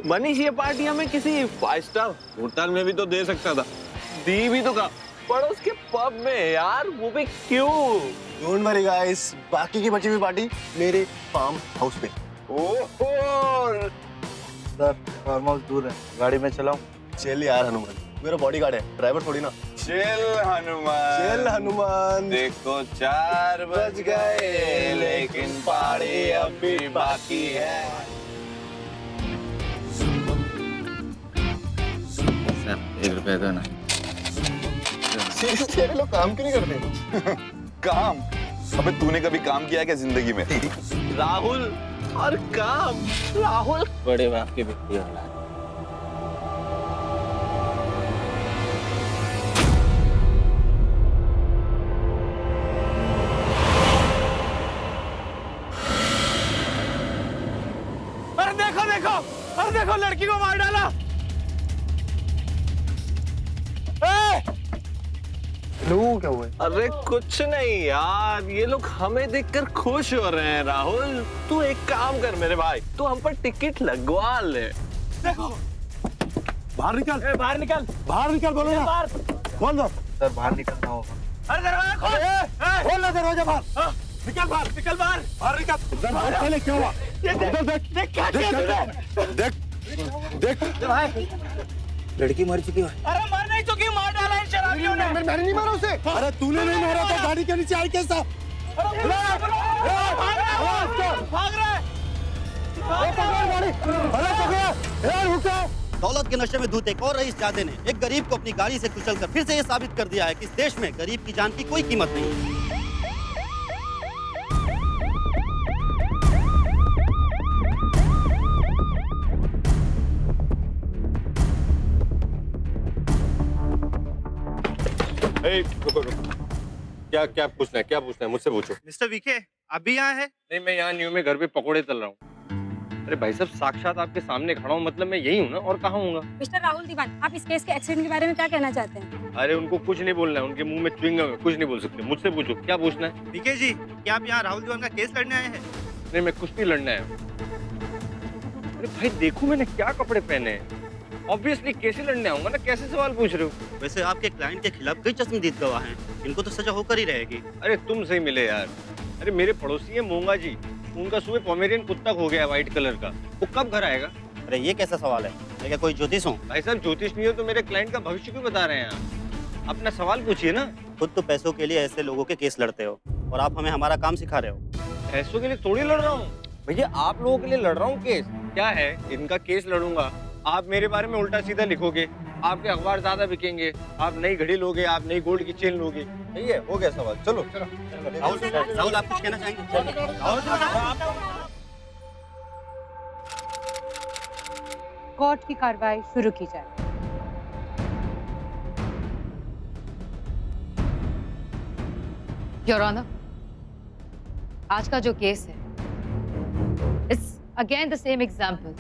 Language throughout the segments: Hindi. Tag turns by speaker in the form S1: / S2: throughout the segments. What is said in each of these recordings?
S1: मनीष ये पार्टी हमें किसी 5 स्टार होटल में भी तो दे सकता था, दी भी तो का पड़ोस के पब में यार, वो भी क्यों?
S2: डोंट वरी गाइस, बाकी की बची हुई पार्टी मेरे फार्म हाउस पे।
S1: ओहो
S3: सर फार्म हाउस दूर है, गाड़ी में चलाऊं?
S2: चल यार हनुमान, मेरा बॉडीगार्ड है, ड्राइवर थोड़ी ना।
S1: चल हनुमान,
S2: चल हनुमान।
S1: देखो 4 बज गए लेकिन पार्टी अभी बाकी है।
S4: सर 1 रुपया दो ना।
S2: सीरियसली ये लोग काम क्यों नहीं करते?
S5: काम? अबे तूने कभी काम किया है क्या जिंदगी में?
S1: राहुल और काम, राहुल
S4: बड़े बाप की बिट्टी औलाद।
S1: अरे देखो देखो, अरे देखो लड़की को मार डाला।
S3: लोगों क्या हुआ है?
S1: अरे कुछ नहीं यार, ये लोग हमें देखकर खुश हो रहे हैं। राहुल तू एक काम कर मेरे भाई, तू हम पर टिकट लगवा ले। देखो
S3: बाहर निकल,
S1: बाहर निकल,
S3: बाहर निकल, बोलो ना।
S1: बाहर।
S3: खोल दो। सर बाहर निकलना होगा।
S1: अरे दरवाजा खोल,
S3: खोल ना दरवाजा, बाहर
S1: निकल बाहर, निकल बाहर, बाहर निकल।
S3: दरवाजा पहले क्या हुआ?
S1: देख देख क्या किया तूने?
S3: देख देख, लड़की मर चुकी है।
S1: अरे मर नहीं चुकी, मार डाला इन शराबियों ने।
S2: मैंने नहीं मारा उसे।
S3: अरे तूने नहीं मारा तो गाड़ी के नीचे आई कैसा?
S1: भाग रहा है।
S3: अरे पकड़, रुको।
S6: दौलत के नशे में धूत एक और रईसजादे ने एक गरीब को अपनी गाड़ी से कुचलकर फिर से ये साबित कर दिया है कि इस देश में गरीब की जान की कोई कीमत नहीं है।
S7: रुको रुको, क्या पूछना है, क्या पूछना है मुझसे पूछो।
S6: मिस्टर विखे, आप भी यहाँ है?
S7: नहीं, मैं यहाँ न्यू में घर पे पकोड़े तल रहा हूँ। अरे भाई साहब, साक्षात आपके सामने खड़ा हूँ, मतलब मैं यही हूँ ना, और कहाँ हूँगा?
S8: मिस्टर राहुल दीवान, आप इस केस के एक्सीडेंट के बारे में क्या कहना चाहते हैं?
S7: अरे उनको कुछ नहीं बोलना है, उनके मुंह में च्युइंगम है, कुछ नहीं बोल सकते। मुझसे पूछो क्या पूछना है।
S6: विखे जी, क्या आप यहाँ राहुल दीवान का केस लड़ने आए हैं?
S7: नहीं, मैं कुछ नहीं लड़ना है। अरे भाई देखो मैंने क्या कपड़े पहने हैं, ऑब्वियसली कैसे लड़ने आऊंगा ना, कैसे सवाल पूछ रहे हो?
S6: वैसे आपके क्लाइंट के खिलाफ कई चश्मदीद गवाह हैं, इनको तो सजा होकर ही रहेगी।
S7: अरे तुम सही मिले यार। अरे मेरे पड़ोसी है मोंगा जी, उनका सुबह पोमेरियन कुत्ता खो गया व्हाइट कलर का, वो कब घर आएगा?
S6: अरे ये कैसा सवाल है? मैं क्या कोई ज्योतिष हूँ?
S7: भाई साहब ज्योतिष नहीं हो तो मेरे क्लाइंट का भविष्य क्यों बता रहे हैं आप? अपना सवाल पूछिए ना।
S6: खुद तो पैसों के लिए ऐसे लोगों के केस लड़ते हो और आप हमें हमारा काम सिखा रहे हो।
S7: पैसों के लिए थोड़ी लड़ रहा हूँ भैया, आप लोगों के लिए लड़ रहा हूँ केस। क्या है, इनका केस लड़ूंगा, आप मेरे बारे में उल्टा सीधा लिखोगे, आपके अखबार ज्यादा बिकेंगे, आप नई घड़ी लोगे, आप नई गोल्ड की चेन लोगे। सही है, हो गया सवाल, चलो।
S6: राहुल आप कुछ कहना चाहेंगे?
S8: कोर्ट की कार्रवाई शुरू की जाए।
S9: योर ऑनर, आज का जो केस है, it's again the same example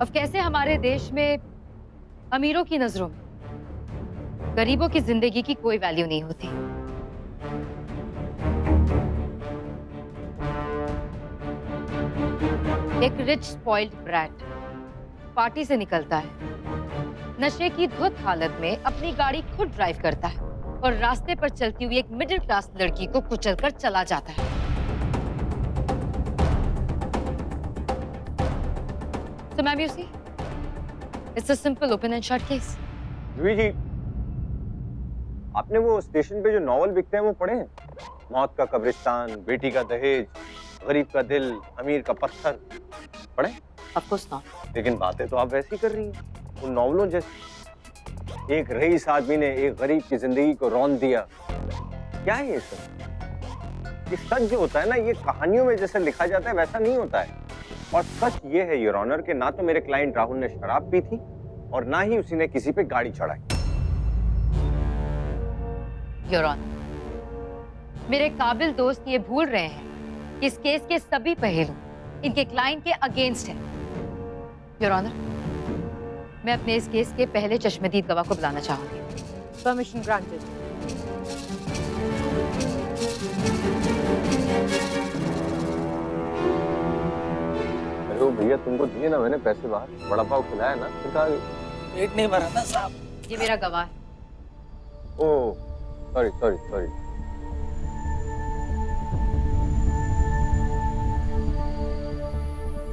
S9: अब कैसे हमारे देश में अमीरों की नजरों में गरीबों की जिंदगी की कोई वैल्यू नहीं होती। एक रिच स्पॉइल्ड ब्रैट पार्टी से निकलता है, नशे की धुत हालत में अपनी गाड़ी खुद ड्राइव करता है और रास्ते पर चलती हुई एक मिडिल क्लास लड़की को कुचलकर चला जाता है। So, ma'am, you see, it's a simple open and shut case.
S7: जूही जी, आपने वो स्टेशन पे जो नॉवल बिकते हैं वो पढ़े हैं? मौत का कब्रिस्तान, बेटी का दहेज, गरीब का दिल, अमीर का पत्थर, पढ़े?
S9: Of course not.
S7: लेकिन बातें तो आप वैसी ही कर रही हैं, उन नॉवलों जैसी। एक रईस आदमी ने एक गरीब की जिंदगी को रौंद दिया। क्या है ये सब? ये सच जो होता है ना, ये कहानियों में जैसे लिखा जाता है वैसा नहीं होता है। और सच ये है योर ऑनर कि ना तो मेरे क्लाइंट राहुल ने शराब पी थी और ना ही उसी ने किसी पे गाड़ी चढ़ाई।
S9: योर ऑनर, मेरे काबिल दोस्त ये भूल रहे हैं कि इस केस के सभी पहलू इनके क्लाइंट के अगेंस्ट हैं। योर ऑनर, मैं अपने इस केस के पहले चश्मदीद गवाह को बुलाना चाहूंगी।
S8: Permission granted.
S7: हेलो भैया, भैया तुमको दिए ना मैंने पैसे बाहर, बड़ा पाव खिलाया ना, फिर कहा
S3: पेट नहीं भरा ना साहब।
S9: ये मेरा गवाह है।
S7: ओ सॉरी सॉरी सॉरी।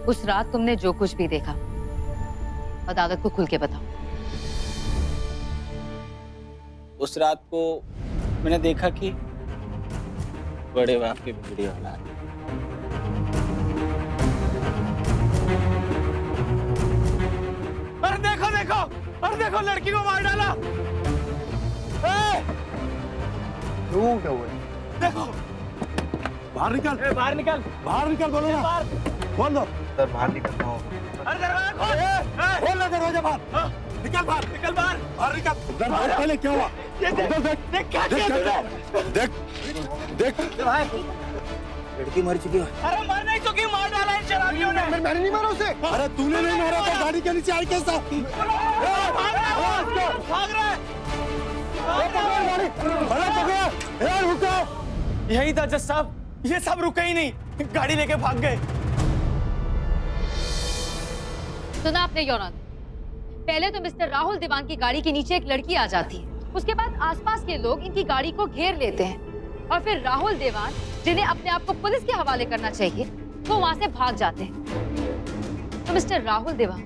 S9: उस रात तुमने जो कुछ भी देखा अदालत को खुल के बताओ।
S3: उस रात को मैंने देखा कि बड़े बाप की वीडियो वाला
S1: अरे देखो देखो, अरे देखो लड़की को मार डाला।
S2: क्यों क्या हुआ?
S1: देखो
S3: बाहर निकल, बाहर निकल, बाहर निकल, बोलो ना, बोल दो।
S2: सर बाहर निकलता हूँ।
S1: अरे दरवाजा खोल,
S3: खोल ना दरवाजा, बाहर निकल, बाहर
S1: निकल बाहर,
S3: बाहर निकल। उधर बाहर पहले क्या हुआ?
S1: ये देख, देख क्या किया तूने?
S3: देख लड़की मर चुकी है।
S1: अरे मर नहीं चुकी, मार डाला इन शराबियों ने।
S2: मैंने नहीं मारा उसे।
S3: अरे तूने नहीं मारा तो गाड़ी के नीचे आई कैसा?
S1: भाग रहा है।
S3: अरे पकड़, रुको।
S1: यही था जज साहब, ये सब रुके ही नहीं, गाड़ी लेके भाग गए।
S9: सुना आपने योर ऑनर, पहले तो मिस्टर राहुल दीवान की गाड़ी के नीचे एक लड़की आ जाती है, उसके बाद आसपास के लोग इनकी गाड़ी को घेर लेते हैं और फिर राहुल दीवान, जिन्हें अपने आप को पुलिस के हवाले करना चाहिए, वो वहां से भाग जाते हैं। तो मिस्टर राहुल दीवान,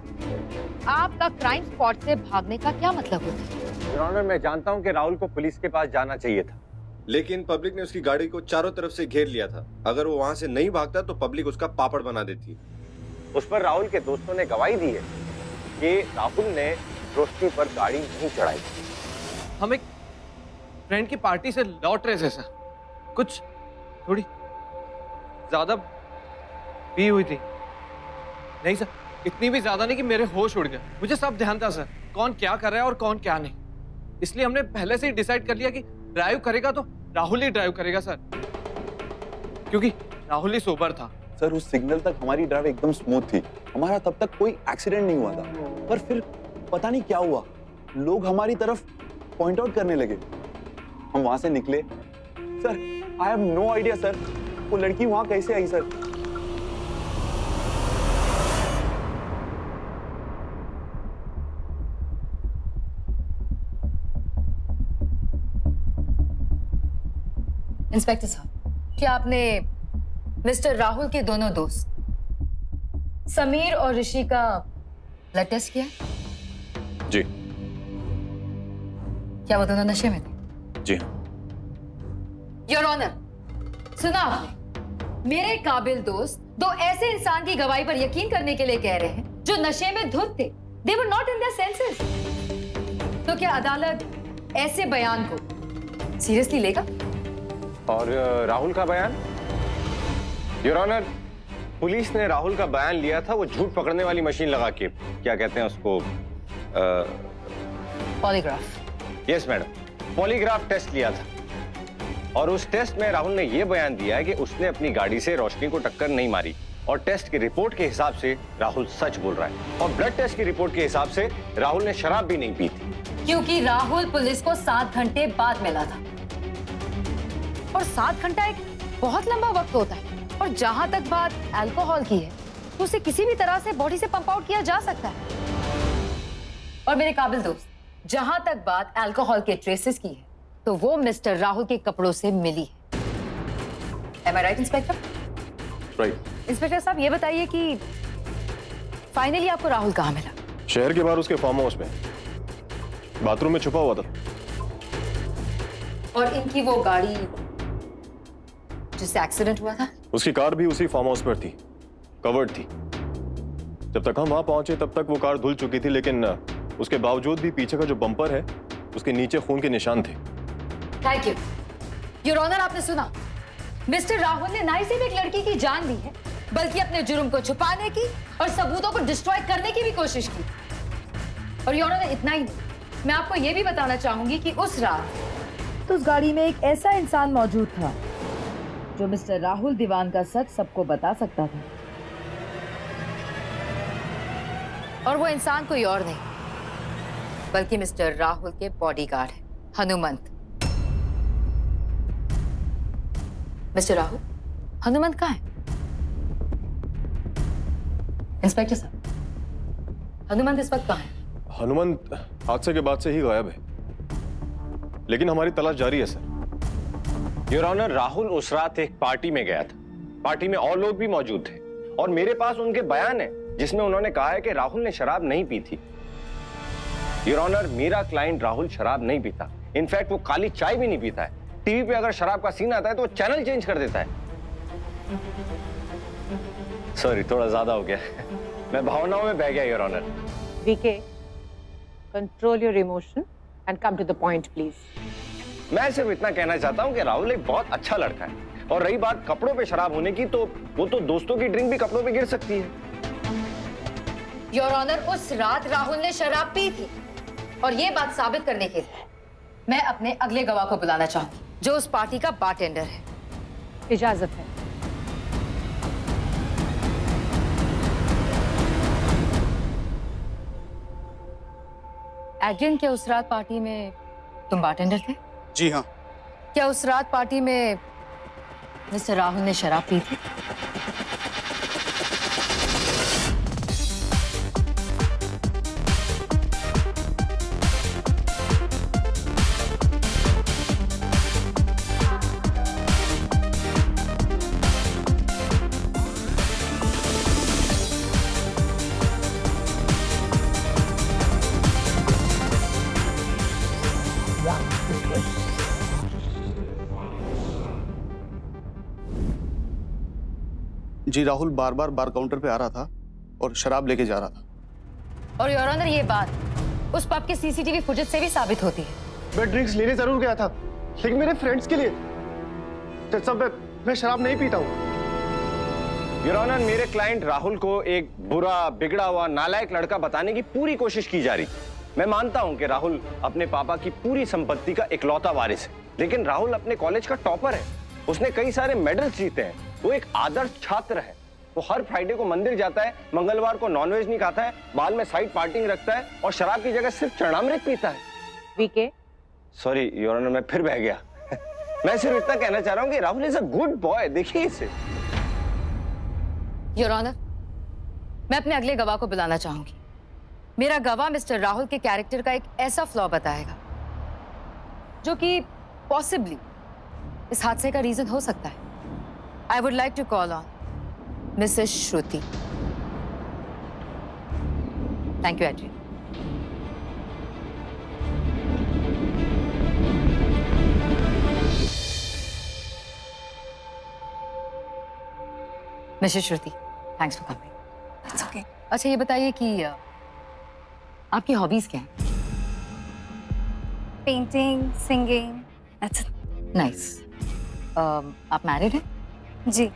S9: आपका क्राइम स्पॉट से भागने का क्या मतलब होता है?
S7: योर ऑनर, मैं जानता हूँ कि राहुल को पुलिस के पास जाना चाहिए था,
S10: लेकिन पब्लिक ने उसकी गाड़ी को चारों तरफ से घेर लिया था। अगर वो वहां से नहीं भागता तो पब्लिक उसका पापड़ बना देती।
S7: उस पर राहुल के दोस्तों ने गवाही दी है कि राहुल ने रोशनी पर गाड़ी नहीं चढ़ाई।
S1: हम एक फ्रेंड की पार्टी से लौट रहे थे सर, कुछ थोड़ी ज्यादा पी हुई थी। नहीं सर, इतनी भी ज्यादा नहीं कि मेरे होश उड़ गए। मुझे सब ध्यान था सर, कौन क्या कर रहा है और कौन क्या नहीं। इसलिए हमने पहले से ही डिसाइड कर लिया कि ड्राइव करेगा तो राहुल ही ड्राइव करेगा सर, क्योंकि राहुल ही सोबर था।
S5: सर उस सिग्नल तक हमारी ड्राइव एकदम स्मूथ थी, हमारा तब तक कोई एक्सीडेंट नहीं हुआ था, पर फिर पता नहीं क्या हुआ, लोग हमारी तरफ पॉइंट आउट करने लगे। हम वहां से निकले। Sir I have no idea sir, वो लड़की वहां कैसे आई सर?
S9: इंस्पेक्टर साहब, क्या आपने मिस्टर राहुल के दोनों दोस्त समीर और ऋषि का ब्लड टेस्ट किया?
S5: जी।
S9: क्या वो दोनों नशे में थे?
S5: जी हाँ।
S9: योर ऑनर, सुना आपने? मेरे काबिल दोस्त दो ऐसे इंसान की गवाही पर यकीन करने के लिए कह रहे हैं जो नशे में धुत थे। They were not in their senses। तो क्या अदालत ऐसे बयान को सीरियसली लेगा?
S7: और राहुल का बयान? योर ऑनर, पुलिस ने राहुल का बयान लिया था वो झूठ पकड़ने वाली मशीन लगा के, क्या कहते हैं उसको,
S9: polygraph.
S7: Yes madam, polygraph test लिया था और उस टेस्ट में राहुल ने यह बयान दिया है कि उसने अपनी गाड़ी से रोशनी को टक्कर नहीं मारी और टेस्ट की रिपोर्ट के हिसाब से राहुल सच बोल रहा है और ब्लड टेस्ट की रिपोर्ट के हिसाब से राहुल ने शराब भी नहीं पी थी,
S9: क्योंकि राहुल पुलिस को 7 घंटे बाद मिला था और 7 घंटा एक बहुत लंबा वक्त होता है। और जहां तक बात अल्कोहल की है तो उसे किसी भी तरह से बॉडी से पंप आउट किया जा सकता है। और मेरे काबिल दोस्त, जहां तक बात अल्कोहल के ट्रेसेस की है तो वो मिस्टर राहुल के कपड़ों से मिली है। Am I right, inspector?
S5: Right.
S9: Inspector साहब, ये बताइए कि फाइनली आपको राहुल कहाँ मिला?
S11: शहर के बाहर उसके फार्म हाउस में, बाथरूम में छुपा हुआ था।
S9: और इनकी वो गाड़ी जिससे एक्सीडेंट हुआ था?
S11: उसकी कार भी उसी फार्म हाउस पर थी, कवर्ड थी। जब तक हम वहां पहुंचे तब तक वो कार धुल चुकी थी, लेकिन उसके बावजूद भी पीछे का जो बम्पर है उसके नीचे खून के निशान थे।
S9: Thank you your honour. आपने सुना, मिस्टर राहुल ने ना ही सिर्फ एक लड़की की जान ली है बल्कि अपने जुर्म को छुपाने की और सबूतों को डिस्ट्रॉय करने की भी कोशिश की। और योर ऑनर, इतना ही नहीं, मैं आपको यह भी बताना चाहूंगी कि उस रात
S12: तो उस गाड़ी में एक ऐसा इंसान मौजूद था जो मिस्टर राहुल दीवान का सच सबको बता सकता था।
S9: और वो इंसान कोई और नहीं बल्कि मिस्टर राहुल के बॉडीगार्ड है, हनुमंत। मिस्टर राहुल, हनुमंत कहाँ है? इंस्पेक्टर साहब, हनुमंत इस वक्त कहाँ है?
S11: हनुमंत हादसे के बाद से ही गायब है, लेकिन हमारी तलाश जारी है सर।
S7: योर ऑनर, राहुल उस रात एक पार्टी में गया था। पार्टी में और लोग भी मौजूद थे और मेरे पास उनके बयान है जिसमें उन्होंने कहा है कि राहुल ने शराब नहीं पी थी। योर ऑनर, मेरा क्लाइंट राहुल शराब नहीं पीता। इनफैक्ट वो काली चाय भी नहीं पीता है। टीवी पे अगर शराब का सीन आता है तो वो चैनल चेंज कर देता है। सॉरी, थोड़ा ज्यादा हो गया। मैं भावनाओं में बह गया your honour.
S13: VK, control your emotion and come to the point please.
S7: मैं सिर्फ इतना कहना चाहता हूं कि राहुल एक बहुत अच्छा लड़का है, और रही बात कपड़ों पे शराब होने की, तो वो तो दोस्तों की ड्रिंक भी कपड़ों पे गिर सकती है।
S9: योर ऑनर, उस रात राहुल ने शराब पी थी और ये बात साबित करने के लिए मैं अपने अगले गवाह को बुलाना चाहूंगी, जो उस पार्टी का बारटेंडर है।
S13: इजाजत है।
S9: एड्रियन, क्या उस रात पार्टी में तुम बारटेंडर थे?
S6: जी हाँ।
S9: क्या उस रात पार्टी में मिस्टर राहुल ने शराब पी थी?
S6: जी, राहुल बार बार बार काउंटर पे आ रहा था और शराब लेके जा रहा था।
S9: और योर ऑनर, ये बात उस पब के सीसीटीवी फुटेज से भी साबित होती है।
S2: मैं ड्रिंक्स लेने जरूर गया था, लेकिन मेरे फ्रेंड्स के लिए। जज साहब, मैं शराब नहीं पीता हूँ।
S7: योर ऑनर, मेरे क्लाइंट राहुल को एक बुरा, बिगड़ा हुआ, नालायक लड़का बताने की पूरी कोशिश की जा रही थी। मैं मानता हूं कि राहुल अपने पापा की पूरी संपत्ति का इकलौता वारिस है, लेकिन राहुल अपने कॉलेज का टॉपर है। उसने कई सारे मेडल्स जीते हैं। वो एक आदर्श छात्र है। वो हर फ्राइडे को मंदिर जाता है, मंगलवार को नॉनवेज नहीं खाता है, बाल में साइड पार्टिंग रखता है और शराब की जगह सिर्फ चरणामृत पीता है।
S13: वीके,
S7: सॉरी योर ऑनर, मैं फिर बह गया। मैं सिर्फ इतना कहना चाह रहा हूं कि Rahul is a good boy. देखिए इसे।
S9: योर ऑनर, मैं अपने अगले गवाह को बुलाना चाहूंगी। मेरा गवाह मिस्टर राहुल के कैरेक्टर का एक ऐसा फ्लॉ बताएगा जो कि पॉसिबली इस हादसे का रीजन हो सकता है। I would like to call on Mrs Shruti. Thank you Adrian. Mrs Shruti, thanks for coming. It's okay. अच्छा, ये बताइए कि आपकी हॉबीज क्या हैं?
S8: Painting, singing. That's
S9: nice. आप मैरिड हैं?
S8: जी।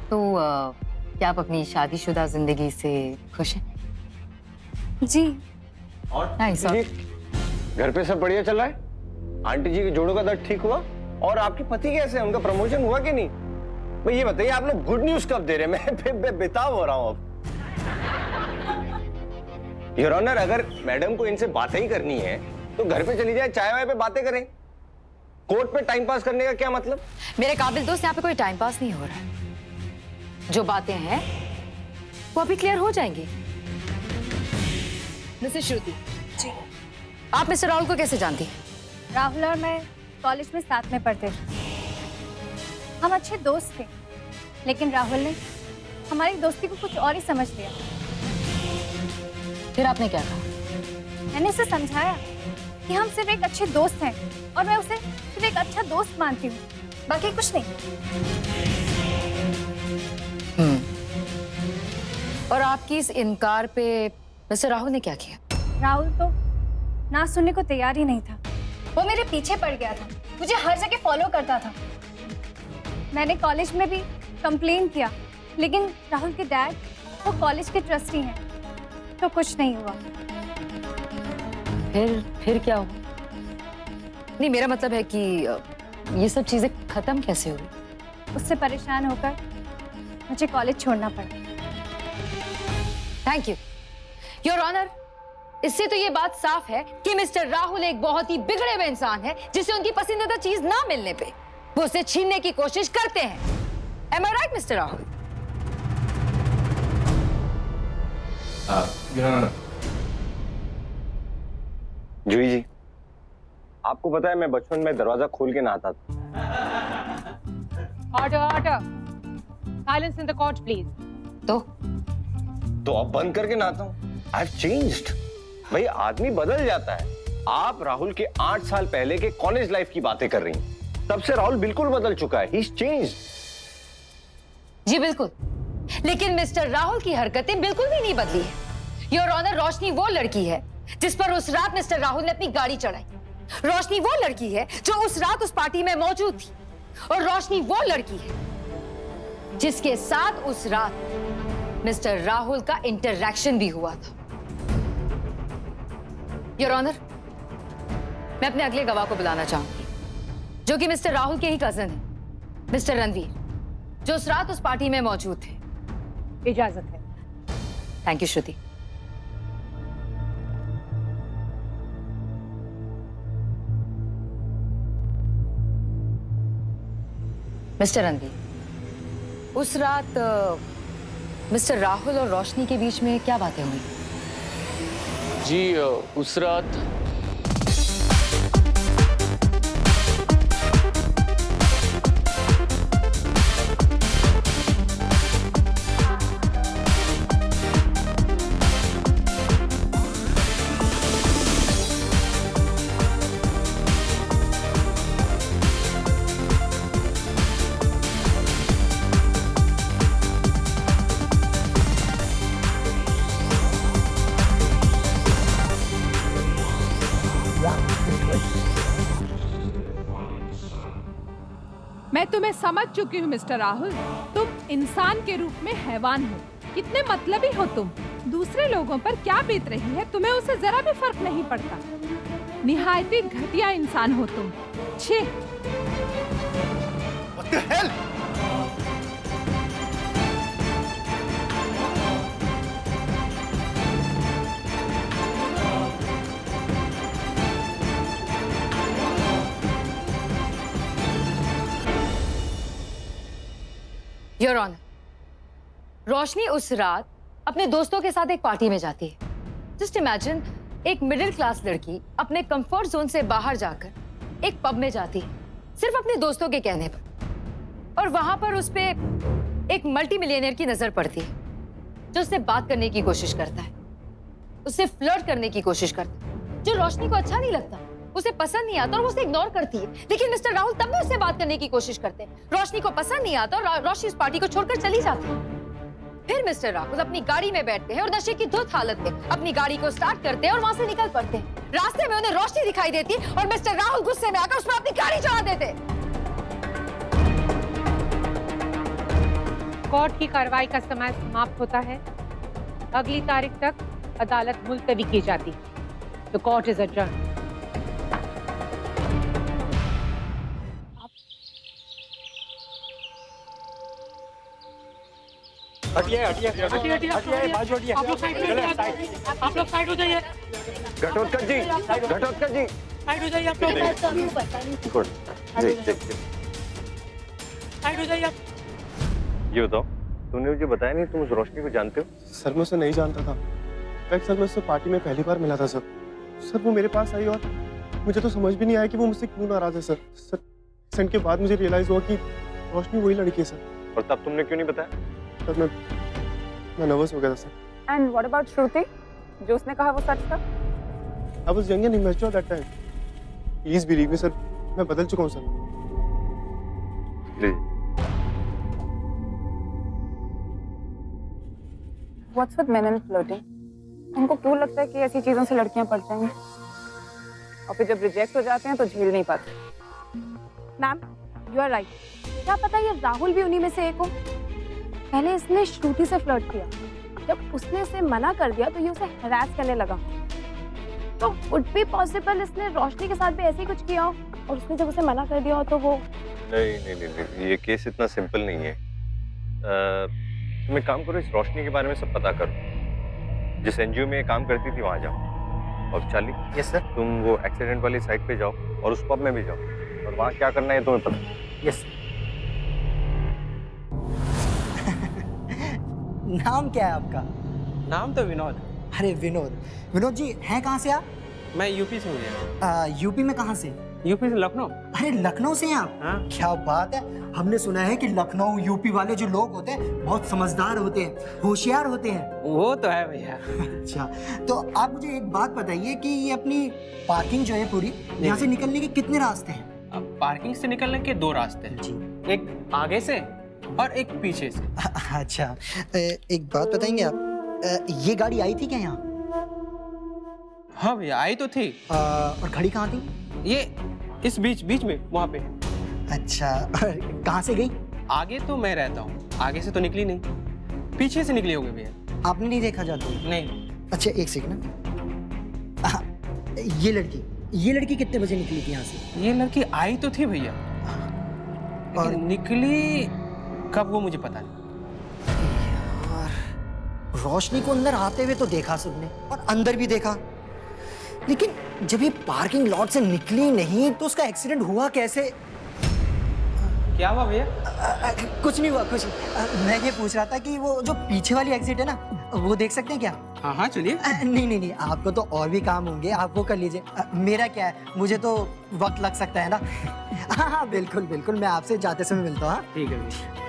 S9: तो क्या आप अपनी शादीशुदा जिंदगी से खुश हैं?
S8: जी।
S7: और
S9: नाइस।
S7: घर पे सब बढ़िया चल रहा है? आंटी जी के जोड़ों का दर्द ठीक हुआ? और आपके पति कैसे हैं? उनका प्रमोशन हुआ कि नहीं? भाई ये बताइए, आप लोग गुड न्यूज कब दे रहे हैं? मैं बेताब हो रहा हूं अब। योर ऑनर, अगर मैडम को इनसे बातें ही करनी है तो घर पे चली जाए, चाय वाय पे बातें करें। कोर्ट पे टाइम पास करने का क्या मतलब?
S9: मेरे काबिल दोस्त, यहाँ पे कोई टाइम पास नहीं हो रहा है। जो बातें हैं वो अभी क्लियर हो जाएंगी। मिसेस श्रुति
S8: जी।
S9: आप मिस्टर राहुल को कैसे जानती हैं?
S8: राहुल और मैं कॉलेज में साथ में पढ़ते थे। हम अच्छे दोस्त थे, लेकिन राहुल ने हमारी दोस्ती को कुछ और ही समझ लिया।
S9: फिर आपने क्या कहा?
S8: मैंने उसे समझाया कि हम सिर्फ एक अच्छे दोस्त हैं और मैं उसे सिर्फ एक अच्छा दोस्त मानती हूँ, बाकी कुछ नहीं।
S9: और आपकी इस इनकार पे मिस्टर राहुल ने क्या किया?
S8: राहुल तो ना सुनने को तैयार ही नहीं था। वो मेरे पीछे पड़ गया था, मुझे हर जगह फॉलो करता था। मैंने कॉलेज में भी कंप्लेन किया, लेकिन राहुल के डैड वो कॉलेज के ट्रस्टी हैं, तो कुछ नहीं हुआ।
S9: फिर क्या हुआ? नहीं, मेरा मतलब है कि ये सब चीजें खत्म कैसे हुई?
S8: उससे परेशान होकर मुझे कॉलेज छोड़ना पड़ा।
S9: Thank you your honour. इससे तो ये बात साफ है कि मिस्टर राहुल एक बहुत ही बिगड़े हुए इंसान है, जिसे उनकी पसंदीदा चीज ना मिलने पे वो उसे छीनने की कोशिश करते हैं। Am I right, mister Rahul?
S7: Juhi ji, आपको पता है मैं बचपन में दरवाजा खोल के नहाता था।
S13: Order, order. Silence in the court, please.
S7: तो अब बंद करके नहाता हूँ। I've changed. भाई आदमी बदल जाता है। आप राहुल के 8 साल पहले के कॉलेज लाइफ की बातें कर रही हैं। तब से राहुल बिल्कुल बदल चुका है। He's changed.
S9: जी बिल्कुल, लेकिन मिस्टर राहुल की हरकतें बिल्कुल भी नहीं बदली है। योर ऑनर, रोशनी वो लड़की है जिस पर उस रात मिस्टर राहुल ने अपनी गाड़ी चढ़ाई। रोशनी वो लड़की है जो उस रात उस पार्टी में मौजूद थी, और रोशनी वो लड़की है जिसके साथ उस रात मिस्टर राहुल का इंटरैक्शन भी हुआ था। योर ऑनर, मैं अपने अगले गवाह को बुलाना चाहूंगी, जो कि मिस्टर राहुल के ही कजन है, मिस्टर रणवीर, जो उस रात उस पार्टी में मौजूद थे।
S13: इजाजत है।
S9: Thank you Shruti. Mister Ranveer, उस रात मिस्टर राहुल और रोशनी के बीच में क्या बातें हुई?
S14: जी उस रात
S15: मैं तुम्हें समझ चुकी हूँ मिस्टर राहुल। तुम इंसान के रूप में हैवान हो। कितने मतलबी हो तुम। दूसरे लोगों पर क्या बीत रही है तुम्हें उससे जरा भी फर्क नहीं पड़ता। निहायत ही घटिया इंसान हो तुम। छे।
S2: What the hell?
S9: Your honour, Roshni उस रात अपने दोस्तों के साथ एक पार्टी में जाती है। जस्ट इमेजिन, एक मिडिल क्लास लड़की अपने कंफर्ट जोन से बाहर जाकर एक पब में जाती है, सिर्फ अपने दोस्तों के कहने पर, और वहां पर उस पे एक मल्टी मिलियनेयर की नजर पड़ती है, जो उससे बात करने की कोशिश करता है, उससे फ्लर्ट करने की कोशिश करता है, जो रोशनी को अच्छा नहीं लगता, उसे पसंद नहीं आता और वो उसे इग्नोर करती है। लेकिन मिस्टर राहुल तब भी उससे बात करने की कोशिश करते हैं। रोशनी को पसंद नहीं आता और रोशनी उस पार्टी को छोड़कर चली जाती है। फिर मिस्टर राहुल अपनी गाड़ी में बैठते हैं और नशे की धुत हालत में अपनी गाड़ी को स्टार्ट करते हैं और वहां से निकल पड़ते हैं। रास्ते में उन्हें रोशनी दिखाई देती है और मिस्टर राहुल गुस्से में आकर उस पर अपनी गाड़ी चढ़ा देते हैं।
S13: कोर्ट की कार्रवाई का समय समाप्त होता है। अगली तारीख तक अदालत मुलतवी की जाती है। The court is adjourned.
S7: हटिए हटिए हटिए हटिए बाजू हटिए।
S13: आप लोग साइड हो जाइए।
S7: घटोत्कच जी, घटोत्कच जी
S13: साइड हो जाइए। आप लोग
S7: गुड। जी जी
S13: साइड हो जाइए।
S7: ये बताओ, तूने मुझे बताया नहीं तुम उस रोशनी को जानते हो?
S2: सर मैं उसे नहीं जानता था। सर मैं उससे पार्टी में पहली बार मिला था सर। सर वो मेरे पास आई और मुझे तो समझ भी नहीं आया कि वो मुझसे क्यों नाराज है सर। सर एक्सीडेंट के बाद मुझे रियलाइज हुआ कि रोशनी वही लड़की है सर।
S7: और तब तुमने क्यों नहीं बताया?
S2: सर मैं नर्वस हो गया था सर।
S16: एंड व्हाट अबाउट श्रुति? जो उसने कहा वो सच था?
S2: I was young and immature that time. Please believe me sir, मैं बदल चुका हूँ sir.
S16: What's with main and flirting? उनको क्यों लगता है कि ऐसी चीजों से लड़कियां पड़ जाएंगी और फिर जब रिजेक्ट हो जाते हैं तो झेल नहीं पाते?
S8: Ma'am, you are right. क्या पता ये राहुल भी उन्हीं में से एक हो। पहले इसने श्रुति से फ्लर्ट किया, जब उसने इसे मना कर दिया तो ये उसे हरास करने लगा। तो वुड बी पॉसिबल इसने रोशनी के साथ भी ऐसे ही कुछ किया हो और उसने जब उसे मना कर दिया हो तो वो।
S7: नहीं, ये केस इतना सिंपल नहीं है। तुम एक काम करो, इस रोशनी के बारे में सब पता करो। जिस एनजीओ में काम करती थी वहां जाओ। और चार्ली,
S17: यस सर।
S7: तुम वो एक्सीडेंट वाली साइट पे जाओ और उस पब में भी जाओ, और वहां क्या करना है तुम्हें पता।
S17: यस। नाम क्या है आपका?
S1: नाम तो विनोद।
S17: अरे विनोद, विनोद जी हैं कहाँ से आप?
S1: मैं यूपी से हूँ भैया।
S17: यूपी में कहाँ से?
S1: यूपी से लखनऊ।
S17: अरे लखनऊ से हैं आप?
S1: हाँ।
S17: क्या बात है। हमने सुना है कि लखनऊ यूपी वाले जो लोग होते हैं बहुत समझदार होते हैं, होशियार होते हैं।
S1: वो तो है भैया।
S17: अच्छा, तो आप मुझे एक बात बताइए कि ये अपनी पार्किंग जो है पूरी, यहाँ से निकलने के कितने रास्ते हैं?
S1: अब पार्किंग से निकलने के 2 रास्ते हैं जी, एक आगे से और एक पीछे से।
S17: अच्छा, एक बात बताएंगे आप, ये गाड़ी आई थी क्या यहाँ?
S1: हाँ भैया आई तो थी।
S17: और खड़ी कहाँ थी?
S1: ये इस बीच में वहाँ पे।
S17: अच्छा, कहाँ से गई?
S1: आगे तो मैं रहता हूँ, आगे से तो निकली नहीं, पीछे से निकली होगी भैया।
S17: आपने नहीं देखा जाते?
S1: नहीं।
S17: अच्छा एक सेकंड ना, ये लड़की कितने बजे निकली थी यहाँ से?
S1: ये लड़की आई तो थी भैया,
S17: और
S1: निकली कब वो मुझे पता नहीं।
S17: यार, रोशनी को अंदर आते हुए तो देखा सबने और अंदर भी देखा, लेकिन जब ये पार्किंग लॉट से निकली नहीं तो उसका एक्सीडेंट हुआ कैसे?
S1: क्या हुआ भैया?
S17: कुछ नहीं हुआ, कुछ नहीं। मैं ये पूछ रहा था कि वो जो पीछे वाली एग्जिट है ना, वो देख सकते हैं क्या?
S1: हाँ हाँ चलिए।
S17: नहीं, आपको तो और भी काम होंगे, आप वो कर लीजिए। मेरा क्या है, मुझे तो वक्त लग सकता है ना। हाँ बिल्कुल, मैं आपसे जाते समय मिलता हूँ। हाँ
S1: ठीक है भैया।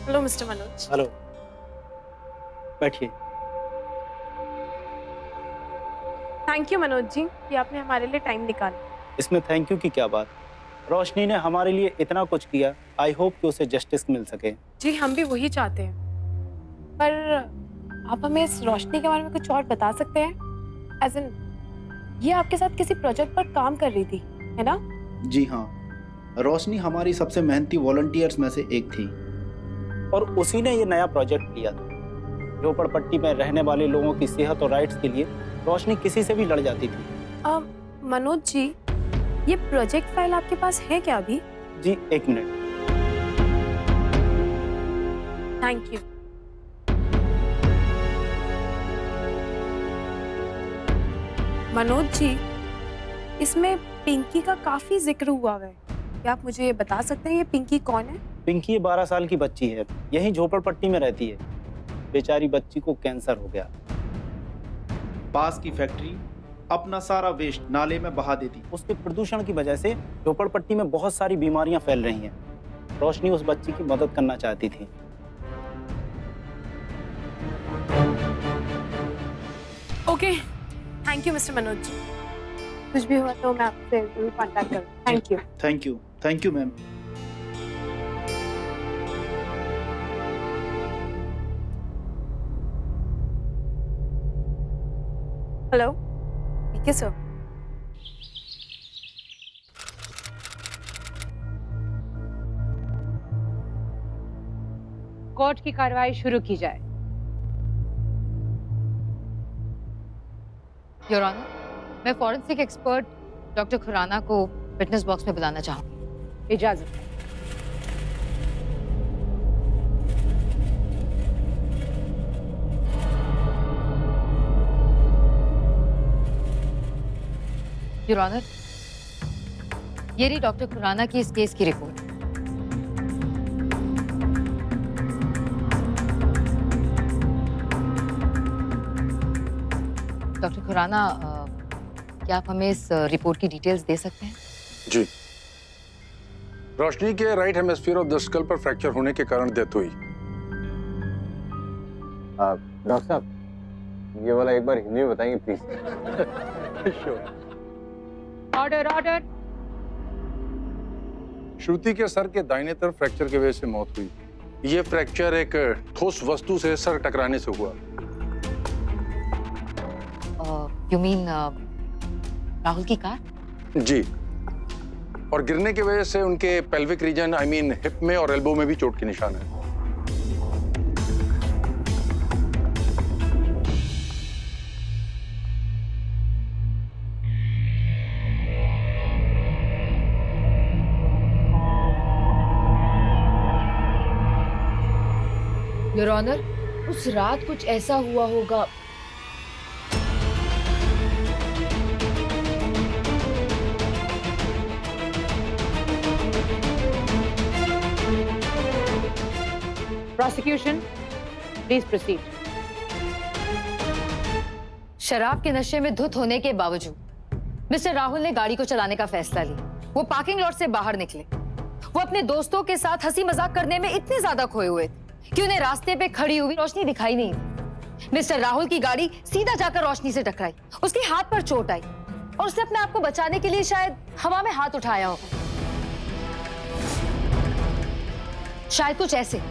S16: Hello mister Manoj.
S6: हेलो, बैठिए।
S16: थैंक यू मनोज जी कि आपने हमारे लिए टाइम निकाला।
S6: इसमें थैंक यू की क्या बात, रोशनी ने हमारे लिए इतना कुछ किया, आई होप कि उसे जस्टिस मिल सके।
S16: जी हम भी वही चाहते हैं, पर आप हमें इस रोशनी के बारे में कुछ और बता सकते हैं? एज इन ये आपके साथ किसी प्रोजेक्ट पर काम कर रही थी, है ना?
S18: जी हाँ, रोशनी हमारी सबसे मेहनती वॉलंटियर्स में से एक थी
S6: और उसी ने ये नया प्रोजेक्ट लिया था। झोपड़पट्टी में रहने वाले लोगों की सेहत और राइट्स के लिए रोशनी किसी से भी लड़ जाती थी।
S16: मनोज जी, ये प्रोजेक्ट फाइल आपके पास है क्या अभी?
S6: जी एक minute.
S16: Thank you. Manoj ji, इसमें पिंकी का काफी जिक्र हुआ है, क्या आप मुझे ये बता सकते हैं ये पिंकी कौन है?
S6: पिंकी 12 साल की बच्ची है, यहीं झोपड़पट्टी में रहती है। बेचारी बच्ची को कैंसर हो गया।
S18: पास की फैक्ट्री अपना सारा वेस्ट नाले में बहा देती।
S6: उसके प्रदूषण की वजह से झोपड़पट्टी में बहुत सारी बीमारियां फैल रही हैं। रोशनी उस बच्ची की मदद करना चाहती थी।
S16: Okay, thank you mister Manoj ji. कुछ भी हुआ तो मैं आपसे जरूर कांटेक्ट करूँ। Thank you.
S18: Thank you ma'am.
S16: Hello, PK sir.
S13: कोर्ट की कार्रवाई शुरू की जाए।
S9: योर ऑनर, मैं फॉरेंसिक एक्सपर्ट डॉक्टर खुराना को विटनेस बॉक्स में बुलाना चाहूंगी।
S13: इजाजत।
S9: योर ऑनर, ये रही डॉक्टर खुराना की इस केस की रिपोर्ट। डॉक्टर खुराना, क्या आप हमें इस रिपोर्ट की डिटेल्स दे सकते हैं?
S19: जी, रोशनी के right hemisphere of the skull पर फ्रैक्चर होने के कारण डेथ हुई।
S7: डॉक्टर साहब, ये वाला एक बार हिंदी में बताएंगे प्लीज?
S13: Order order.
S19: श्रुति के सर के दाहिने तरफ फ्रैक्चर की वजह से मौत हुई। ये फ्रैक्चर एक ठोस वस्तु से सर टकराने से हुआ।
S9: यू मीन राहुल की कार?
S19: जी, और गिरने की वजह से उनके pelvic region I mean hip में और एल्बो में भी चोट के निशान है।
S12: योर ऑनर, उस रात कुछ ऐसा हुआ होगा।
S13: Prosecution please proceed.
S9: शराब के नशे में धुत होने के बावजूद मिस्टर राहुल ने गाड़ी को चलाने का फैसला लिया। वो पार्किंग लॉट से बाहर निकले। वो अपने दोस्तों के साथ हंसी मजाक करने में इतने ज्यादा खोए हुए थे कि उन्हें रास्ते पे खड़ी हुई रोशनी दिखाई नहीं दी। मिस्टर राहुल की गाड़ी सीधा जाकर रोशनी से टकराई। उसके हाथ पर चोट आई और उसने अपने आप को बचाने के लिए शायद हवा में हाथ उठाया होगा, शायद कुछ ऐसे।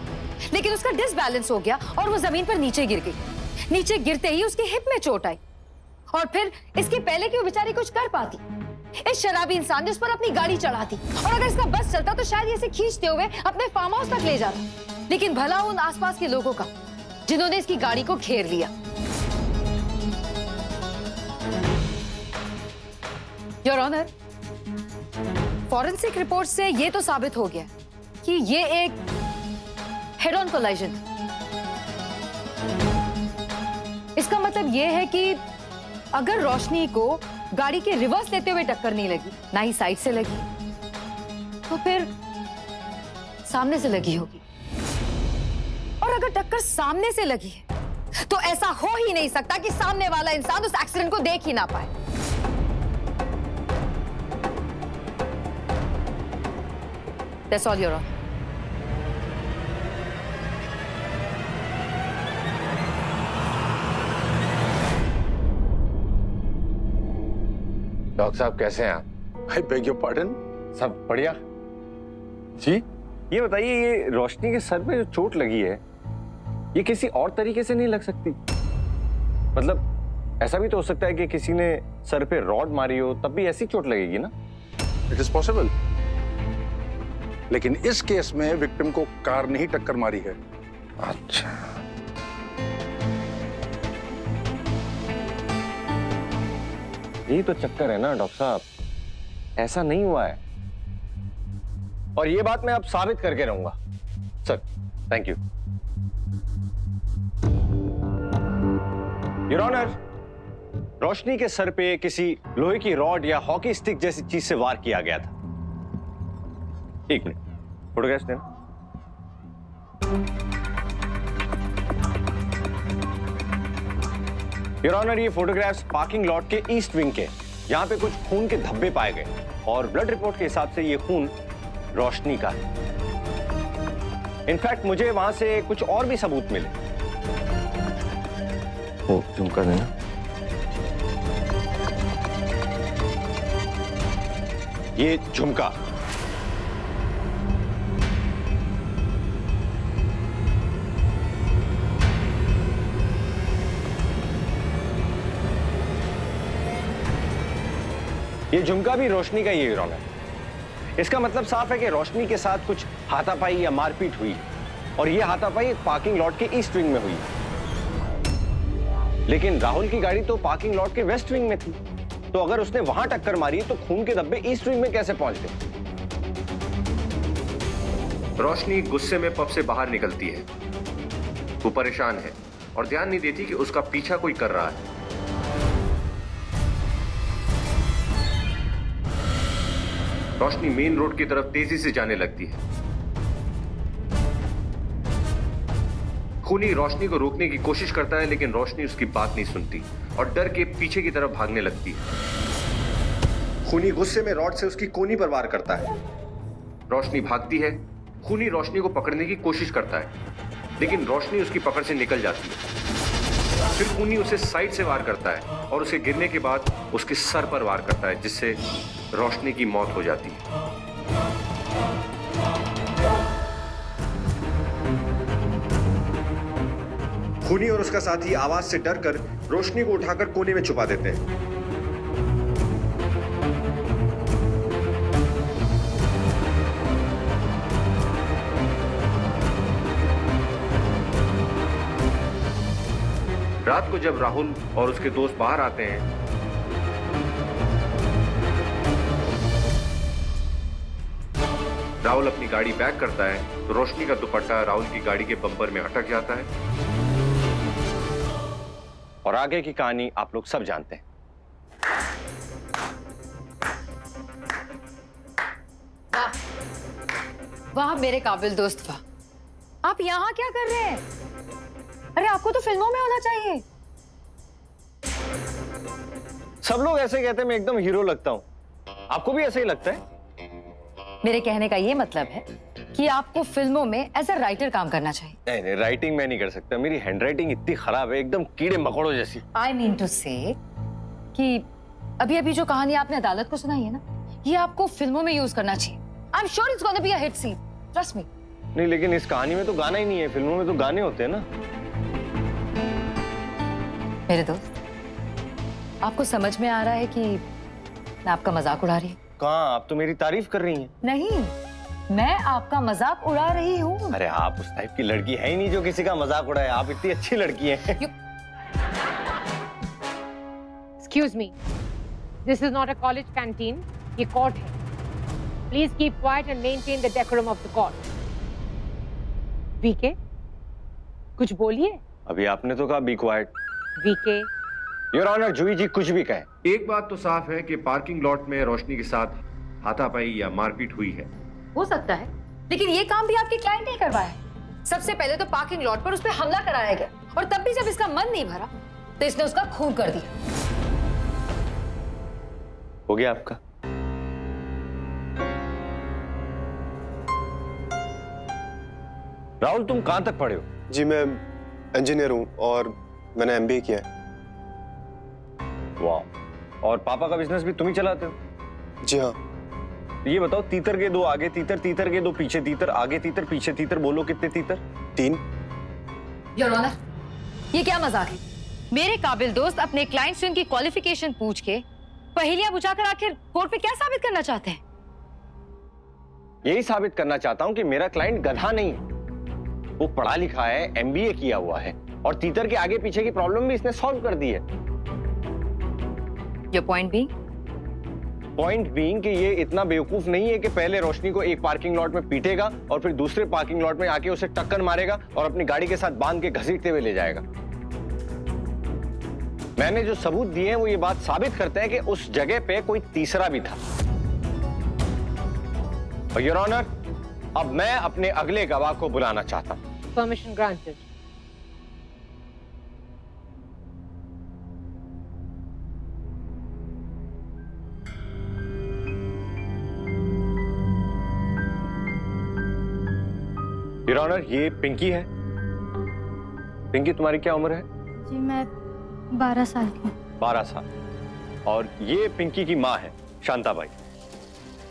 S9: लेकिन उसका डिसबैलेंस हो गया और वो जमीन पर नीचे गिर गई। नीचे गिरते ही उसकी हिप में चोट आई और फिर इसके पहले कि वो बेचारी कुछ कर पाती, इस शराबी इंसान ने उस पर अपनी गाड़ी चढ़ाती और अगर इसका बस चलता तो शायद इसे खींचते हुए अपने फार्म हाउस तक ले जाता। लेकिन भला उन आसपास के लोगों का जिन्होंने इसकी गाड़ी को घेर लिया। योर ऑनर, फॉरेंसिक रिपोर्ट से यह तो साबित हो गया कि ये एक हेड ऑन कोलाइजन। इसका मतलब यह है कि अगर रोशनी को गाड़ी के रिवर्स लेते हुए टक्कर नहीं लगी, ना ही साइड से लगी, तो फिर सामने से लगी होगी। और अगर टक्कर सामने से लगी है तो ऐसा हो ही नहीं सकता कि सामने वाला इंसान उस एक्सीडेंट को देख ही ना पाए। That's all, Your Honor.
S11: Doctor साहब कैसे हैं आप?
S19: I beg your pardon.
S11: सब बढ़िया
S7: जी। ये बताइए, ये रोशनी के सर पे जो चोट लगी है ये किसी और तरीके से नहीं लग सकती? मतलब ऐसा भी तो हो सकता है कि किसी ने सर पे रॉड मारी हो तब भी ऐसी चोट लगेगी ना?
S19: इट इज पॉसिबल, लेकिन इस केस में विक्टिम को कार ने ही टक्कर मारी है।
S11: अच्छा,
S7: यही तो चक्कर है ना डॉक्टर साहब, ऐसा नहीं हुआ है और ये बात मैं अब साबित करके रहूंगा। Sir, thank you. Your honour, Roshni के सर पे किसी लोहे की रॉड या हॉकी स्टिक जैसी चीज से वार किया गया था। एक मिनट, फोटोग्राफ्स देना। योर ऑनर, ये फोटोग्राफ्स पार्किंग लॉट के ईस्ट विंग के, यहाँ पे कुछ खून के धब्बे पाए गए और ब्लड रिपोर्ट के हिसाब से ये खून रोशनी का है। इनफैक्ट मुझे वहां से कुछ और भी सबूत मिले।
S11: वो झुमका देना।
S7: ये झुमका भी रोशनी का ही है। इसका मतलब साफ है कि रोशनी के साथ कुछ हाथापाई या मारपीट हुई और ये हाथापाई एक पार्किंग लॉट के ईस्ट विंग में हुई। लेकिन राहुल की गाड़ी तो पार्किंग लॉट के वेस्ट विंग में थी, तो अगर उसने वहां टक्कर मारी तो खून के धब्बे ईस्ट विंग में कैसे पहुंच गए?
S10: रोशनी गुस्से में पब से बाहर निकलती है। वो परेशान है और ध्यान नहीं देती कि उसका पीछा कोई कर रहा है। रोशनी मेन रोड की तरफ तेजी से जाने लगती है। खूनी रोशनी को रोकने की कोशिश करता है, लेकिन रोशनी उसकी बात नहीं सुनती और डर के पीछे की तरफ भागने लगती है। खूनी गुस्से में रॉड से उसकी कोहनी पर वार करता है। रोशनी भागती है, खूनी रोशनी को पकड़ने की कोशिश करता है, लेकिन रोशनी उसकी पकड़ से निकल जाती है। फिर खूनी उसे साइड से वार करता है और उसे गिरने के बाद उसके सर पर वार करता है, जिससे रोशनी की मौत हो जाती है। खूनी और उसका साथी आवाज से डरकर रोशनी को उठाकर कोने में छुपा देते हैं। रात को जब राहुल और उसके दोस्त बाहर आते हैं, राहुल अपनी गाड़ी बैक करता है तो रोशनी का दुपट्टा राहुल की गाड़ी के बम्पर में अटक जाता है।
S7: और आगे की कहानी आप लोग सब जानते हैं।
S9: वाह वाह मेरे काबिल दोस्त, वाह। आप यहाँ क्या कर रहे हैं? अरे आपको तो फिल्मों में होना चाहिए।
S7: सब लोग ऐसे कहते हैं मैं एकदम हीरो लगता हूँ, आपको भी ऐसे ही लगता है?
S9: मेरे कहने का ये मतलब है कि आपको फिल्मों में एज अ राइटर काम करना चाहिए।
S7: नहीं नहीं, राइटिंग मैं नहीं कर सकता, मेरी हैंडराइटिंग इतनी खराब है, एकदम कीड़े मकोड़ों जैसी।
S9: आई मीन टू से कि अभी अभी जो कहानी आपने अदालत को सुनाई है ना, ये आपको फिल्मों में यूज करना चाहिए। I am sure it's gonna be a hit scene, trust me.
S7: नहीं लेकिन इस कहानी में तो गाना ही नहीं है, फिल्मों में तो गाने होते हैं ना।
S9: मेरे दोस्त, आपको समझ में आ रहा है कि मैं आपका मजाक उड़ा रही हूँ?
S7: कहाँ, आप तो मेरी तारीफ कर रही हैं।
S9: नहीं, मैं आपका मजाक उड़ा रही हूँ।
S7: अरे आप उस टाइप की लड़की है ही नहीं जो किसी का मजाक उड़ाए, आप इतनी अच्छी लड़की हैं।
S13: Excuse me, this is not a college canteen, ये कोर्ट है। Please keep quiet and maintain the decorum of the court. VK, कुछ बोलिए।
S7: अभी आपने तो कहा be quiet.
S13: VK,
S7: your honour, Juhi ji कुछ भी कहें।
S10: एक बात तो साफ है कि पार्किंग लॉट में रोशनी के साथ हाथापाई या मारपीट हुई है।
S9: हो सकता है, लेकिन ये काम भी आपके क्लाइंट ने करवाया। सबसे पहले तो पार्किंग लॉट पर उस पर हमला कराया गया, और तब भी जब इसका मन नहीं भरा तो इसने उसका खून कर दिया।
S7: हो गया आपका? राहुल, तुम कहां तक पढ़े हो?
S2: जी मैं इंजीनियर हूँ और मैंने एमबीए किया है।
S7: वाह, और पापा का बिजनेस भी तुम ही चलाते हो?
S2: जी हाँ।
S7: ये बताओ, तीतर के दो आगे तीतर, तीतर के दो पीछे तीतर, आगे तीतर पीछे तीतर, बोलो कितने तीतर?
S2: 3।
S9: योर ऑनर, ये क्या मजाक है? मेरे काबिल दोस्त अपने क्लाइंट से उनकी क्वालिफिकेशन पूछ के पहेलियां बुझाकर आखिर कोर्ट पे क्या साबित करना चाहते हैं?
S7: यही साबित करना चाहता हूं कि मेरा क्लाइंट गधा नहीं है, वो पढ़ा लिखा है, एमबीए किया हुआ है, और तीतर के आगे पीछे की प्रॉब्लम भी इसने सॉल्व कर दी है।
S9: Your point being?
S7: Point being कि ये इतना बेवकूफ नहीं है कि पहले रोशनी को एक पार्किंग लॉट में पीटेगा और फिर दूसरे पार्किंग लॉट में आके उसे टक्कर मारेगा और अपनी गाड़ी के साथ बांध के घसीटते हुए ले जाएगा। मैंने जो सबूत दिए हैं वो ये बात साबित करते हैं कि उस जगह पे कोई तीसरा भी था। और योर ऑनर, अब मैं अपने अगले गवाह को बुलाना चाहता हूं।
S13: Permission granted.
S7: योर ऑनर, ये पिंकी है। पिंकी, तुम्हारी क्या उम्र है?
S8: जी मैं 12 साल की हूँ।
S7: 12 साल। और ये पिंकी की माँ है, शांताबाई।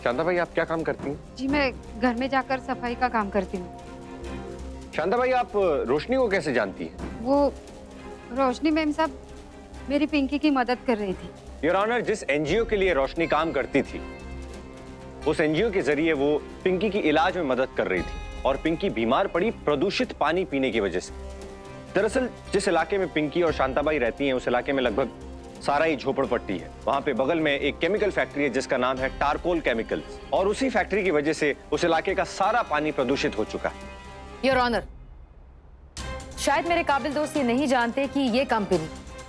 S7: शांताबाई, आप क्या काम करती हैं?
S20: जी मैं घर में जाकर सफाई का काम करती हूँ।
S7: शांताबाई, आप रोशनी को कैसे जानती हैं?
S20: वो रोशनी मैम साहब मेरी पिंकी की मदद कर रही थी।
S7: योर ऑनर, जिस एनजीओ के लिए रोशनी काम करती थी, उस एनजीओ के जरिए वो पिंकी की इलाज में मदद कर रही थी, और पिंकी बीमार पड़ी प्रदूषित पानी पीने की वजह से। दरअसल जिस इलाके में पिंकी और शांताबाई रहती हैं, उस इलाके में लगभग सारा ही झोपड़पट्टी है। वहां पे बगल में एक केमिकल फैक्ट्री है जिसका नाम है टारकोल केमिकल्स, और उसी फैक्ट्री की वजह से उस इलाके का सारा पानी प्रदूषित हो चुका है।
S9: योर ऑनर, शायद मेरे काबिल दोस्त ये नहीं जानते कि ये कंपनी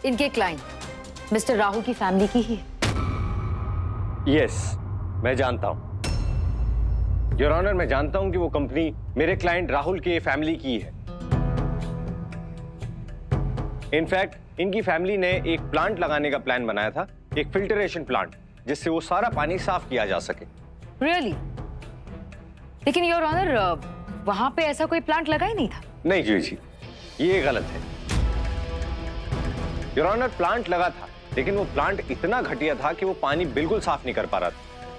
S9: इनके क्लाइंट मिस्टर राहुल की फैमिली की ही है।
S7: यस, मैं जानता हूं योर ऑनर, मैं जानता हूं कि वो कंपनी मेरे क्लाइंट राहुल के फैमिली की है। इनफैक्ट इनकी फैमिली ने एक प्लांट लगाने का प्लान बनाया था, एक फिल्टरेशन प्लांट,
S10: जिससे वो सारा पानी साफ किया जा सके।
S9: Really? लेकिन योर ऑनर वहां पे ऐसा कोई प्लांट लगा ही नहीं था।
S10: नहीं जूही जी, ये गलत है। योर ऑनर, प्लांट लगा था, लेकिन वो प्लांट इतना घटिया था कि वो पानी बिल्कुल साफ नहीं कर पा रहा था।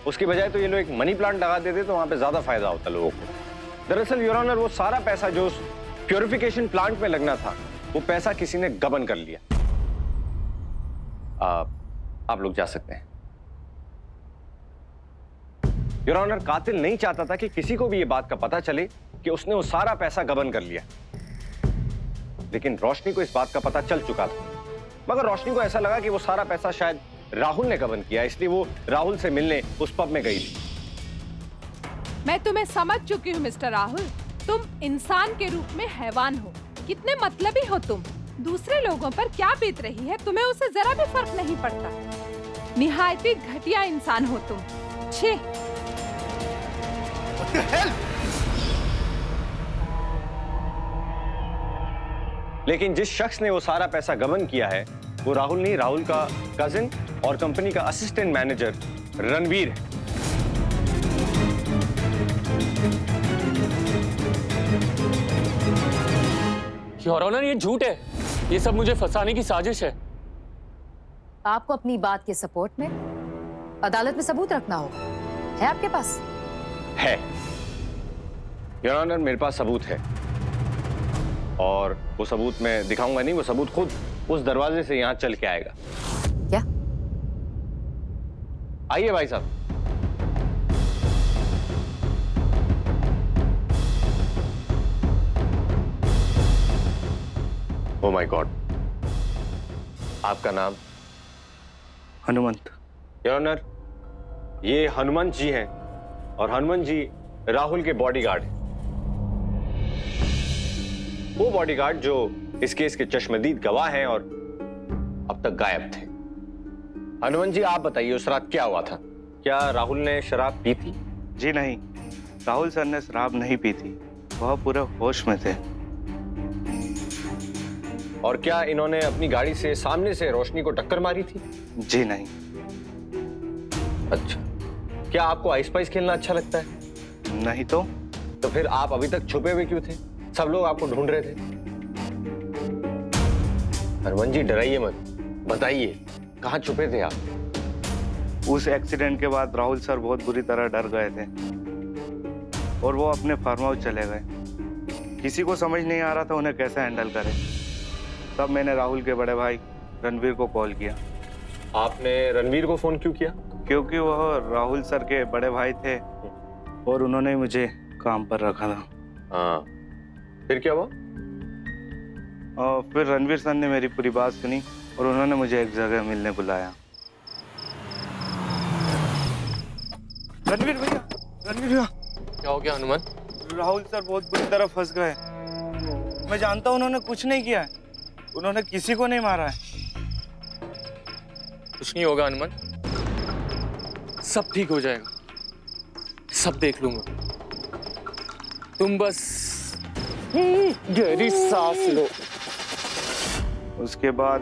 S10: उसकी बजाय तो ये लोग एक मनी प्लांट लगा देते तो वहां पे ज्यादा फायदा होता लोगों को। दरअसल योर ऑनर, वो सारा पैसा जो उस प्योरिफिकेशन प्लांट में लगना था, वो पैसा किसी ने गबन कर लिया। आप लोग जा सकते हैं। योर ऑनर, कातिल नहीं चाहता था कि किसी को भी ये बात का पता चले कि उसने वो सारा पैसा गबन कर लिया, लेकिन रोशनी को इस बात का पता चल चुका था। मगर रोशनी को ऐसा लगा कि वो सारा पैसा शायद राहुल ने गबन किया, इसलिए वो राहुल से मिलने उस पब में गई थी।
S15: मैं तुम्हें समझ चुकी हूँ मिस्टर राहुल, तुम इंसान के रूप में हैवान हो। कितने मतलबी हो तुम। दूसरे लोगों पर क्या बीत रही है तुम्हें उससे जरा भी फर्क नहीं पड़ता। निहायती घटिया इंसान हो तुम। छे।
S10: लेकिन जिस शख्स ने वो सारा पैसा गबन किया है वो राहुल नहीं, राहुल का कजिन और कंपनी का असिस्टेंट मैनेजर रणवीर है।
S14: योर ऑनर, ये झूठ है। ये सब मुझे फंसाने की साजिश है।
S9: आपको अपनी बात के सपोर्ट में अदालत में सबूत रखना होगा। है आपके पास?
S10: है योर ऑनर, मेरे पास सबूत है, और वो सबूत मैं दिखाऊंगा नहीं, वो सबूत खुद उस दरवाजे से यहां चल के आएगा।
S9: क्या?
S10: आइए भाई साहब। ओ माय गॉड, आपका नाम?
S3: हनुमंत।
S10: योर ऑनर, ये हनुमंत जी हैं, और हनुमंत जी राहुल के बॉडीगार्ड हैं। वो बॉडीगार्ड जो इस केस के चश्मदीद गवाह हैं और अब तक गायब थे। हनुमंत जी, आप बताइए उस रात क्या हुआ था? क्या राहुल ने शराब पी थी?
S3: जी नहीं, राहुल सर ने शराब नहीं पी थी, वह पूरे होश में थे।
S10: और क्या इन्होंने अपनी गाड़ी से सामने से रोशनी को टक्कर मारी थी?
S3: जी नहीं।
S10: अच्छा, क्या आपको आइस पाइस खेलना अच्छा लगता है?
S3: नहीं। तो
S10: फिर आप अभी तक छुपे हुए क्यों थे? सब लोग आपको ढूंढ रहे थे। हनुमंत जी, डराइए मत, बताइए कहाँ छुपे थे आप?
S3: उस एक्सीडेंट के बाद राहुल सर बहुत बुरी तरह डर गए थे और वो अपने फार्म हाउस चले गए। किसी को समझ नहीं आ रहा था उन्हें कैसे हैंडल करें। तब मैंने राहुल के बड़े भाई रणवीर को कॉल किया।
S10: आपने रणवीर को फोन क्यों किया?
S3: क्योंकि वह राहुल सर के बड़े भाई थे और उन्होंने मुझे काम पर रखा था।
S10: हाँ, फिर क्या हुआ?
S3: फिर रणवीर सर ने मेरी पूरी बात सुनी और उन्होंने मुझे एक जगह मिलने बुलाया। रणवीर भैया,
S14: क्या हो गया हनुमंत?
S3: राहुल सर बहुत बुरी तरह फंस गए। मैं जानता हूँ उन्होंने कुछ नहीं किया है, उन्होंने किसी को नहीं मारा है।
S14: कुछ नहीं होगा हनुमंत, सब ठीक हो जाएगा, सब देख लूंगा। तुम बस गहरी सांस लो।
S3: उसके बाद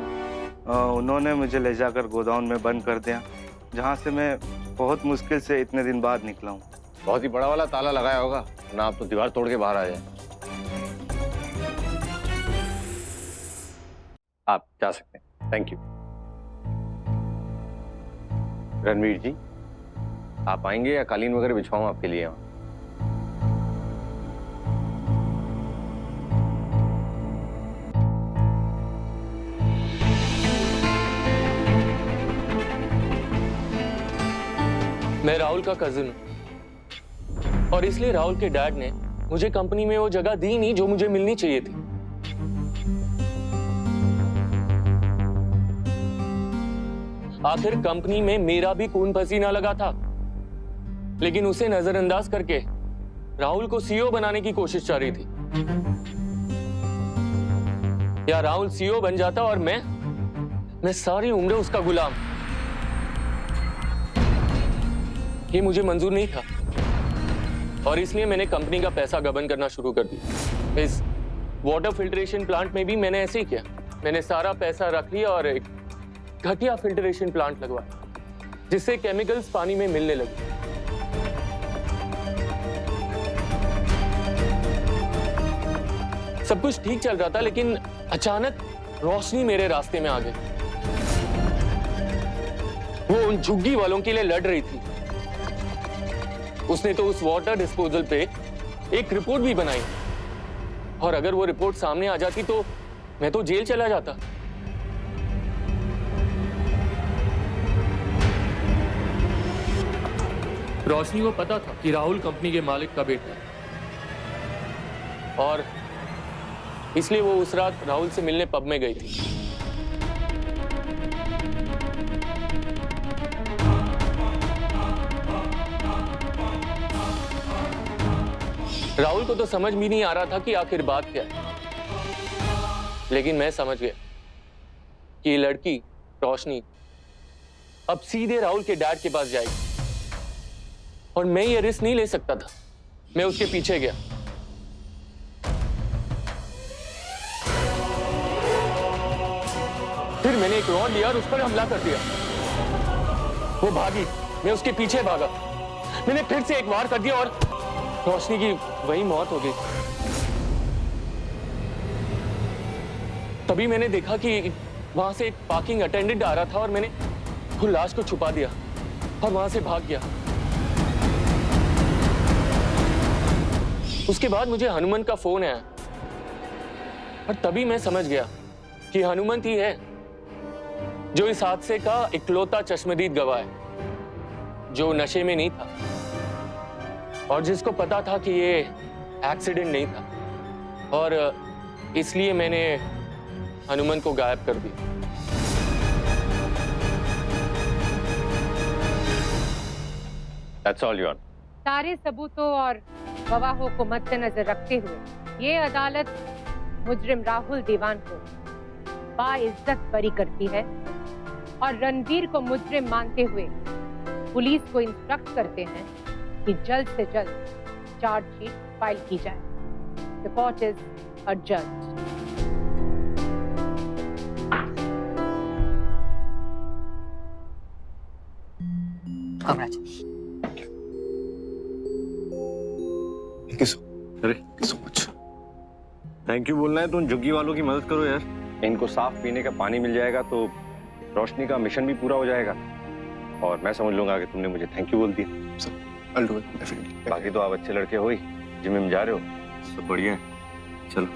S3: उन्होंने मुझे ले जाकर गोदाउन में बंद कर दिया, जहाँ से मैं बहुत मुश्किल से इतने दिन बाद निकला हूँ।
S10: बहुत ही बड़ा वाला ताला लगाया होगा ना, आप तो दीवार तोड़ के बाहर आ जाए। आप जा सकते हैं, थैंक यू। रणवीर जी, आप आएंगे या कालीन वगैरह बिछवाऊं आपके लिए?
S14: मैं राहुल का कजिन हूं और इसलिए राहुल के डैड ने मुझे कंपनी में वो जगह दी नहीं जो मुझे मिलनी चाहिए थी। आखिर कंपनी में मेरा भी खून पसीना लगा था, लेकिन उसे नजरअंदाज करके राहुल को सीईओ बनाने की कोशिश चल रही थी। या राहुल सीईओ बन जाता और मैं सारी उम्र उसका गुलाम। ये मुझे मंजूर नहीं था और इसलिए मैंने कंपनी का पैसा गबन करना शुरू कर दिया। इस वाटर फिल्ट्रेशन प्लांट में भी मैंने ऐसे ही किया। मैंने सारा पैसा रख लिया और एक घटिया फिल्ट्रेशन प्लांट लगवाया। जिससे केमिकल्स पानी में मिलने लगे। सब कुछ ठीक चल रहा था, लेकिन अचानक रोशनी मेरे रास्ते में आ गई। वो उन झुग्गी वालों के लिए लड़ रही थी। उसने तो उस वाटर डिस्पोजल पे एक रिपोर्ट भी बनाई, और अगर वो रिपोर्ट सामने आ जाती तो मैं तो जेल चला जाता। रोशनी को पता था कि राहुल कंपनी के मालिक का बेटा है, और इसलिए वो उस रात राहुल से मिलने पब में गई थी। राहुल को तो समझ भी नहीं आ रहा था कि आखिर बात क्या है, लेकिन मैं समझ गया कि ये लड़की रोशनी अब सीधे राहुल के डैड के पास जाएगी, और मैं ये रिस्क नहीं ले सकता था। मैं उसके पीछे गया। फिर मैंने एक रॉड लिया और उस पर हमला कर दिया। वो भागी, मैं उसके पीछे भागा। मैंने फिर से एक वार कर दिया और रोशनी की वही मौत हो गई। तभी मैंने देखा कि वहां से एक पार्किंग अटेंडेंट आ रहा था, और मैंने वो लाश को छुपा दिया और वहां से भाग गया। उसके बाद मुझे हनुमंत का फोन आया, और तभी मैं समझ गया कि हनुमंत ही है जो इस हादसे का इकलौता चश्मदीद गवाह है, जो नशे में नहीं था और जिसको पता था कि ये एक्सीडेंट नहीं था, और इसलिए मैंने हनुमंत को गायब कर दिया।
S10: That's all, Your Honor.
S13: सारे सबूतों और गवाहों को मद्देनजर रखते हुए ये अदालत मुजरिम राहुल दीवान को बाइज्जत बरी करती है, और रणवीर को मुजरिम मानते हुए पुलिस को इंस्ट्रक्ट करते हैं कि जल्द से जल्द चार्जशीट फाइल की जाए। The court is adjourned.
S10: So much. Thank you बोलना है तो उन झुग्गी वालों की मदद करो यार। इनको साफ पीने का पानी मिल जाएगा तो रोशनी का मिशन भी पूरा हो जाएगा, और मैं समझ लूंगा कि तुमने मुझे थैंक यू बोल दिया। बाकी तो आप अच्छे लड़के हो ही, जिम में जा रहे हो, सब बढ़िया है। चलो।